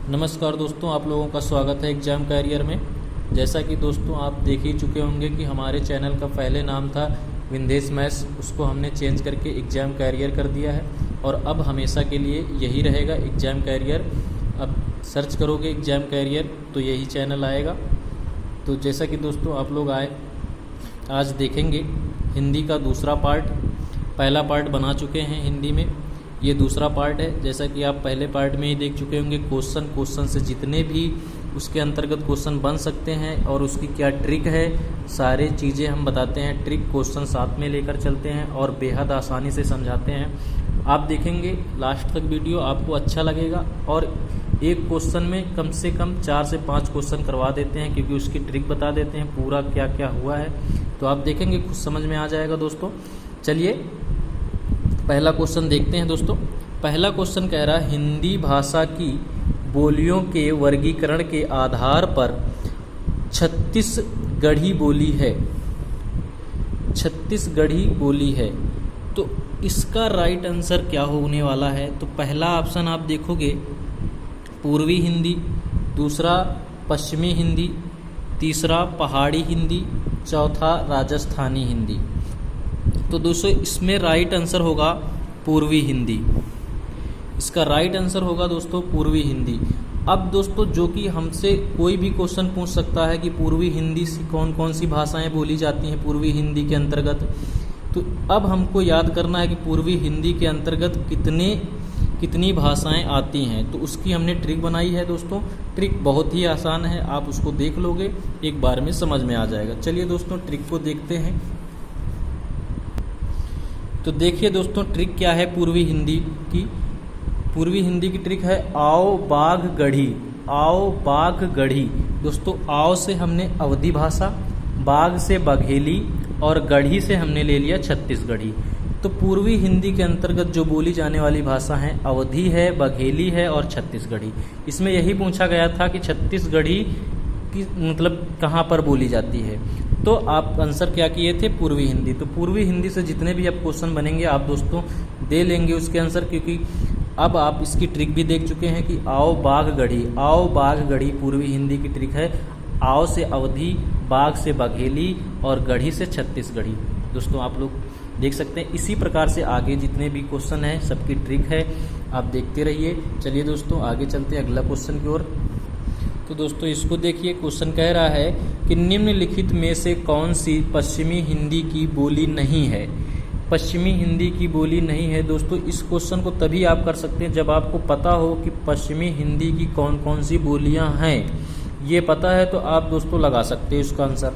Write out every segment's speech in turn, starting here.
नमस्कार दोस्तों, आप लोगों का स्वागत है एग्ज़ाम कैरियर में। जैसा कि दोस्तों आप देख ही चुके होंगे कि हमारे चैनल का पहले नाम था विंदेश मैथ्स, उसको हमने चेंज करके एग्ज़ाम कैरियर कर दिया है और अब हमेशा के लिए यही रहेगा एग्ज़ाम कैरियर। अब सर्च करोगे एग्ज़ाम कैरियर तो यही चैनल आएगा। तो जैसा कि दोस्तों आप लोग आज देखेंगे हिंदी का दूसरा पार्ट। पहला पार्ट बना चुके हैं हिंदी में, ये दूसरा पार्ट है। जैसा कि आप पहले पार्ट में ही देख चुके होंगे क्वेश्चन से जितने भी उसके अंतर्गत क्वेश्चन बन सकते हैं और उसकी क्या ट्रिक है, सारी चीज़ें हम बताते हैं। ट्रिक क्वेश्चन साथ में लेकर चलते हैं और बेहद आसानी से समझाते हैं। आप देखेंगे लास्ट तक वीडियो, आपको अच्छा लगेगा। और एक क्वेश्चन में कम से कम 4 से 5 क्वेश्चन करवा देते हैं, क्योंकि उसकी ट्रिक बता देते हैं पूरा क्या क्या हुआ है। तो आप देखेंगे खुद समझ में आ जाएगा दोस्तों। चलिए पहला क्वेश्चन देखते हैं दोस्तों। पहला क्वेश्चन कह रहा है हिंदी भाषा की बोलियों के वर्गीकरण के आधार पर छत्तीसगढ़ी बोली है। छत्तीसगढ़ी बोली है, तो इसका राइट आंसर क्या होने वाला है? तो पहला ऑप्शन आप देखोगे पूर्वी हिंदी, दूसरा पश्चिमी हिंदी, तीसरा पहाड़ी हिंदी, चौथा राजस्थानी हिंदी। तो दोस्तों इसमें राइट आंसर होगा पूर्वी हिंदी। इसका राइट आंसर होगा दोस्तों पूर्वी हिंदी। अब दोस्तों जो कि हमसे कोई भी क्वेश्चन पूछ सकता है कि पूर्वी हिंदी से कौन कौन सी भाषाएं बोली जाती हैं पूर्वी हिंदी के अंतर्गत। तो अब हमको याद करना है कि पूर्वी हिंदी के अंतर्गत कितनी भाषाएं आती हैं। तो उसकी हमने ट्रिक बनाई है दोस्तों। ट्रिक बहुत ही आसान है, आप उसको देख लोगे एक बार में समझ में आ जाएगा। चलिए दोस्तों ट्रिक को देखते हैं। तो देखिए दोस्तों ट्रिक क्या है पूर्वी हिंदी की। पूर्वी हिंदी की ट्रिक है आओ बाघ गढ़ी। आओ बाघ गढ़ी। दोस्तों आओ से हमने अवधी भाषा, बाघ से बघेली और गढ़ी से हमने ले लिया छत्तीसगढ़ी। तो पूर्वी हिंदी के अंतर्गत जो बोली जाने वाली भाषा है अवधी है, बघेली है और छत्तीसगढ़ी। इसमें यही पूछा गया था कि छत्तीसगढ़ी की मतलब कहाँ पर बोली जाती है। तो आप आंसर क्या किए थे? पूर्वी हिंदी। तो पूर्वी हिंदी से जितने भी अब क्वेश्चन बनेंगे आप दोस्तों दे लेंगे उसके आंसर, क्योंकि अब आप इसकी ट्रिक भी देख चुके हैं कि आओ बाघ गढ़ी। आओ बाघ गढ़ी पूर्वी हिंदी की ट्रिक है। आओ से अवधी, बाघ से बघेली और गढ़ी से छत्तीसगढ़ी। दोस्तों आप लोग देख सकते हैं इसी प्रकार से आगे जितने भी क्वेश्चन हैं सबकी ट्रिक है, आप देखते रहिए। चलिए दोस्तों आगे चलते हैं अगला क्वेश्चन की ओर। तो दोस्तों इसको देखिए, क्वेश्चन कह रहा है कि निम्नलिखित में से कौन सी पश्चिमी हिंदी की बोली नहीं है। पश्चिमी हिंदी की बोली नहीं है। दोस्तों इस क्वेश्चन को तभी आप कर सकते हैं जब आपको पता हो कि पश्चिमी हिंदी की कौन कौन सी बोलियां हैं। ये पता है तो आप दोस्तों लगा सकते हैं इसका आंसर।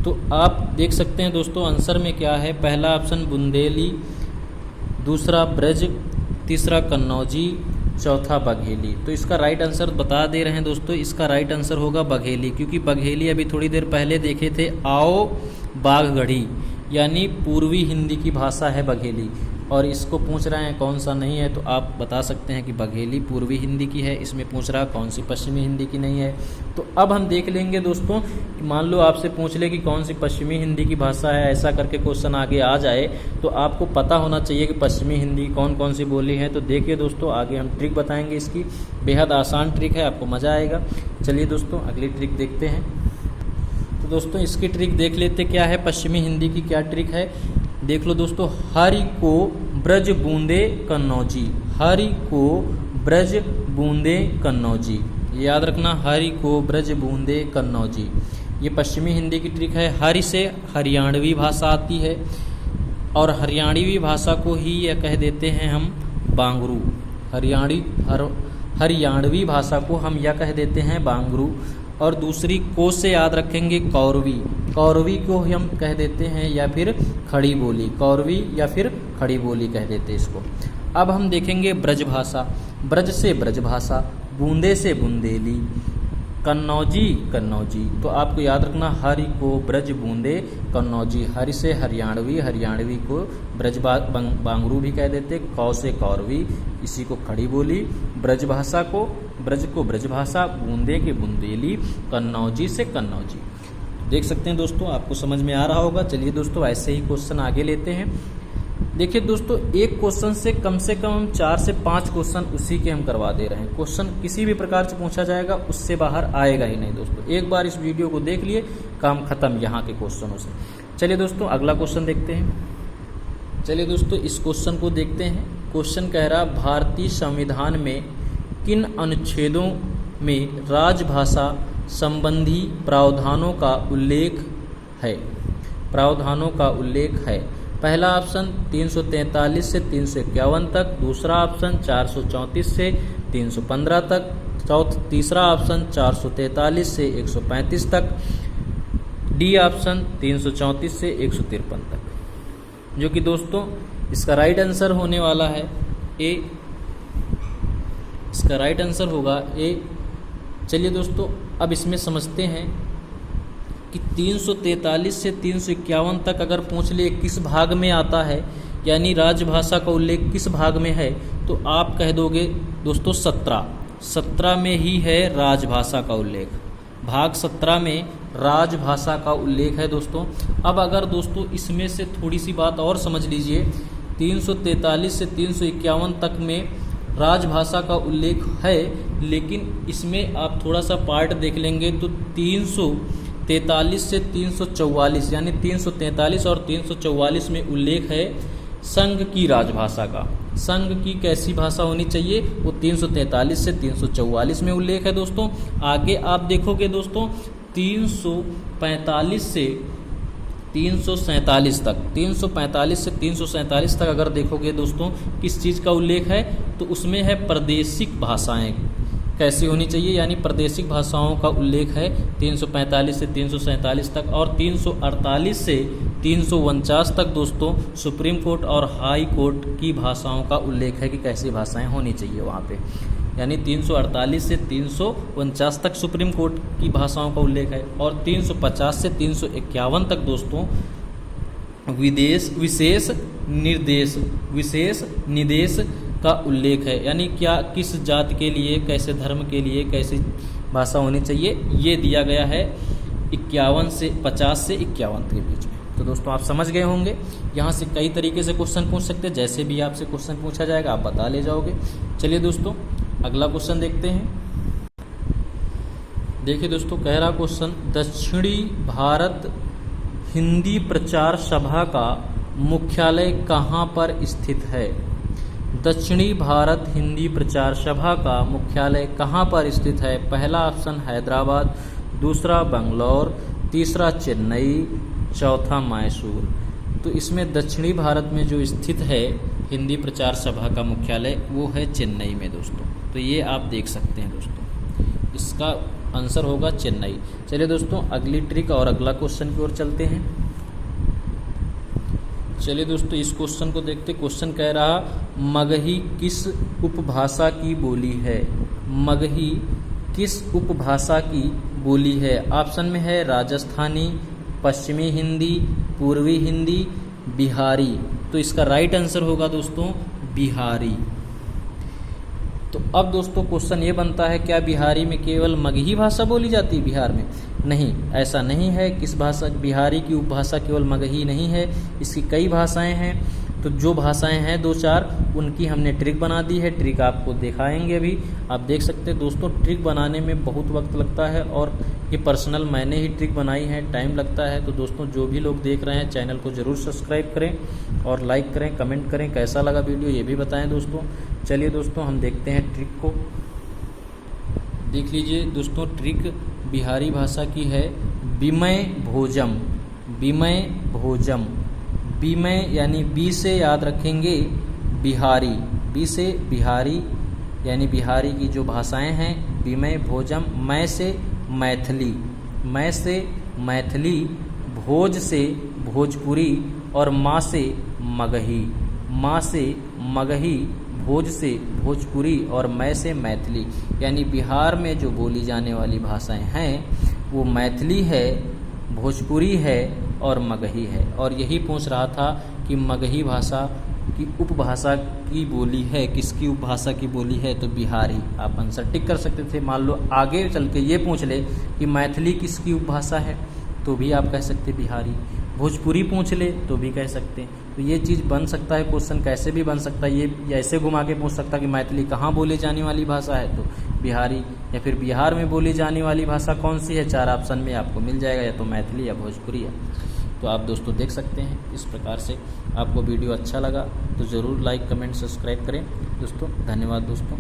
तो आप देख सकते हैं दोस्तों आंसर में क्या है। पहला ऑप्शन बुंदेली, दूसरा ब्रज, तीसरा कन्नौजी, चौथा बघेली। तो इसका राइट आंसर बता दे रहे हैं दोस्तों, इसका राइट आंसर होगा बघेली, क्योंकि बघेली अभी थोड़ी देर पहले देखे थे आओ बाघ गढ़ी, यानी पूर्वी हिंदी की भाषा है बघेली। और इसको पूछ रहे हैं कौन सा नहीं है, तो आप बता सकते हैं कि बघेली पूर्वी हिंदी की है। इसमें पूछ रहा कौन सी पश्चिमी हिंदी की नहीं है। तो अब हम देख लेंगे दोस्तों, मान लो आपसे पूछ ले कि कौन सी पश्चिमी हिंदी की भाषा है, ऐसा करके क्वेश्चन आगे आ जाए तो आपको पता होना चाहिए कि पश्चिमी हिंदी कौन कौन सी बोली है। तो देखिए दोस्तों आगे हम ट्रिक बताएंगे इसकी, बेहद आसान ट्रिक है, आपको मज़ा आएगा। चलिए दोस्तों अगली ट्रिक देखते हैं। तो दोस्तों इसकी ट्रिक देख लेते क्या है, पश्चिमी हिंदी की क्या ट्रिक है। देख लो दोस्तों, हरि को ब्रज बूंदे कन्नौजी। हरि को ब्रज बूंदे कन्नौजी, याद रखना, हरि को ब्रज बूंदे कन्नौजी। ये पश्चिमी हिंदी की ट्रिक है। हरि से हरियाणवी भाषा आती है और हरियाणवी भाषा को ही यह कह देते हैं हम बांगरू। हरियाणवी भाषा को हम यह कह देते हैं बांगरू। और दूसरी को से याद रखेंगे कौरवी। कौरवी को हम कह देते हैं या फिर खड़ी बोली। कौरवी या फिर खड़ी बोली कह देते हैं इसको। अब हम देखेंगे ब्रज भाषा। ब्रज से ब्रज भाषा, बूंदे से बुंदेली, कन्नौजी कन्नौजी। तो आपको याद रखना हरि को ब्रज बूंदे कन्नौजी। हरि से हरियाणवी, हरियाणवी को ब्रज बांगरू भी कह देते। कौ से कौरवी, इसी को खड़ी बोली। ब्रज भाषा को ब्रज भाषा, बूंदे के बुंदेली, कन्नौजी से कन्नौजी। देख सकते हैं दोस्तों आपको समझ में आ रहा होगा। चलिए दोस्तों ऐसे ही क्वेश्चन आगे लेते हैं। देखिए दोस्तों, एक क्वेश्चन से कम हम 4 से 5 क्वेश्चन उसी के हम करवा दे रहे हैं। क्वेश्चन किसी भी प्रकार से पूछा जाएगा, उससे बाहर आएगा ही नहीं दोस्तों। एक बार इस वीडियो को देख लिए, काम खत्म यहाँ के क्वेश्चनों से। चलिए दोस्तों, अगला क्वेश्चन देखते हैं। चलिए दोस्तों, इस क्वेश्चन को देखते हैं। क्वेश्चन कह रहा, भारतीय संविधान में किन अनुच्छेदों में राजभाषा संबंधी प्रावधानों का उल्लेख है? प्रावधानों का उल्लेख है। पहला ऑप्शन 343 से 351 तक, दूसरा ऑप्शन 434 से 315 तक, तीसरा ऑप्शन 443 से 135 तक, डी ऑप्शन 334 से 153 तक, जो कि दोस्तों इसका राइट आंसर होने वाला है ए। इसका राइट आंसर होगा ए। चलिए दोस्तों, अब इसमें समझते हैं कि 343 से 351 तक अगर पूछ ले किस भाग में आता है, यानी राजभाषा का उल्लेख किस भाग में है, तो आप कह दोगे दोस्तों 17 में ही है राजभाषा का उल्लेख। भाग 17 में राजभाषा का उल्लेख है दोस्तों। अब अगर दोस्तों इसमें से थोड़ी सी बात और समझ लीजिए, 343 से 351 तक में राजभाषा का उल्लेख है, लेकिन इसमें आप थोड़ा सा पार्ट देख लेंगे तो 343 से 344, यानी 343 और 344 में उल्लेख है संघ की राजभाषा का। संघ की कैसी भाषा होनी चाहिए, वो 343 से 344 में उल्लेख है दोस्तों। आगे आप देखोगे दोस्तों 345 से 347 तक, 345 से 347 तक अगर देखोगे दोस्तों किस चीज़ का उल्लेख है, तो उसमें है प्रादेशिक भाषाएं कैसी होनी चाहिए, यानी प्रादेशिक भाषाओं का उल्लेख है 345 से 347 तक। और 348 से 349 तक दोस्तों सुप्रीम कोर्ट और हाई कोर्ट की भाषाओं का उल्लेख है कि कैसी भाषाएं होनी चाहिए वहाँ पे, यानी 348 से 349 तक सुप्रीम कोर्ट की भाषाओं का उल्लेख है। और 350 से 351 तक दोस्तों विशेष निर्देश का उल्लेख है, यानी क्या किस जाति के लिए, कैसे धर्म के लिए कैसी भाषा होनी चाहिए, ये दिया गया है 50 से 51 के बीच में। तो दोस्तों आप समझ गए होंगे। यहाँ से कई तरीके से क्वेश्चन पूछ सकते हैं, जैसे भी आपसे क्वेश्चन पूछा जाएगा आप बता ले जाओगे। चलिए दोस्तों, अगला क्वेश्चन देखते हैं। देखिए दोस्तों, कह रहा क्वेश्चन, दक्षिणी भारत हिंदी प्रचार सभा का मुख्यालय कहाँ पर स्थित है? दक्षिणी भारत हिंदी प्रचार सभा का मुख्यालय कहाँ पर स्थित है? पहला ऑप्शन हैदराबाद, दूसरा बंगलौर, तीसरा चेन्नई, चौथा मैसूर। तो इसमें दक्षिणी भारत में जो स्थित है हिंदी प्रचार सभा का मुख्यालय, वो है चेन्नई में दोस्तों। तो ये आप देख सकते हैं दोस्तों, इसका आंसर होगा चेन्नई। चलिए दोस्तों, अगली ट्रिक और अगला क्वेश्चन की ओर चलते हैं। चलिए दोस्तों, इस क्वेश्चन को देखते। क्वेश्चन कह रहा, मगही किस उपभाषा की बोली है? मगही किस उपभाषा की बोली है? ऑप्शन में है राजस्थानी, पश्चिमी हिंदी, पूर्वी हिंदी, बिहारी। तो इसका राइट आंसर होगा दोस्तों बिहारी। तो अब दोस्तों क्वेश्चन ये बनता है, क्या बिहारी में केवल मगही भाषा बोली जाती है बिहार में? नहीं, ऐसा नहीं है। किस भाषा, बिहारी की उपभाषा केवल मगही नहीं है, इसकी कई भाषाएं हैं। तो जो भाषाएं हैं 2-4 उनकी हमने ट्रिक बना दी है। ट्रिक आपको दिखाएंगे अभी, आप देख सकते हैं दोस्तों। ट्रिक बनाने में बहुत वक्त लगता है और ये पर्सनल मैंने ही ट्रिक बनाई है, टाइम लगता है। तो दोस्तों जो भी लोग देख रहे हैं चैनल को ज़रूर सब्सक्राइब करें और लाइक करें, कमेंट करें, कैसा लगा वीडियो ये भी बताएं दोस्तों। चलिए दोस्तों, हम देखते हैं ट्रिक को। देख लीजिए दोस्तों, ट्रिक बिहारी भाषा की है बिमय भोजम। बिमय भोजम, बिमय यानी बी से याद रखेंगे बिहारी, बी से बिहारी यानी बिहारी की जो भाषाएं हैं बिमय भोजम। मैं से मैथिली, मैं से मैथिली, भोज से भोजपुरी और माँ से मगही, माँ से मगही, भोज से भोजपुरी और मैं से मैथिली। यानी बिहार में जो बोली जाने वाली भाषाएं हैं वो मैथिली है, भोजपुरी है और मगही है। और यही पूछ रहा था कि मगही भाषा की उपभाषा की बोली है, किसकी उपभाषा की बोली है? तो बिहारी। आप आंसर टिक कर सकते थे। मान लो आगे चल के ये पूछ ले कि मैथिली किसकी उपभाषा है, तो भी आप कह सकते बिहारी। भोजपुरी पूछ ले तो भी कह सकते, तो ये चीज़ बन सकता है, क्वेश्चन कैसे भी बन सकता है, ये ऐसे घुमा के पूछ सकता है कि मैथिली कहाँ बोली जाने वाली भाषा है, तो बिहारी, या फिर बिहार में बोली जाने वाली भाषा कौन सी है, 4 ऑप्शन में आपको मिल जाएगा, या तो मैथिली या भोजपुरी है। तो आप दोस्तों देख सकते हैं इस प्रकार से। आपको वीडियो अच्छा लगा तो ज़रूर लाइक कमेंट सब्सक्राइब करें दोस्तों। धन्यवाद दोस्तों।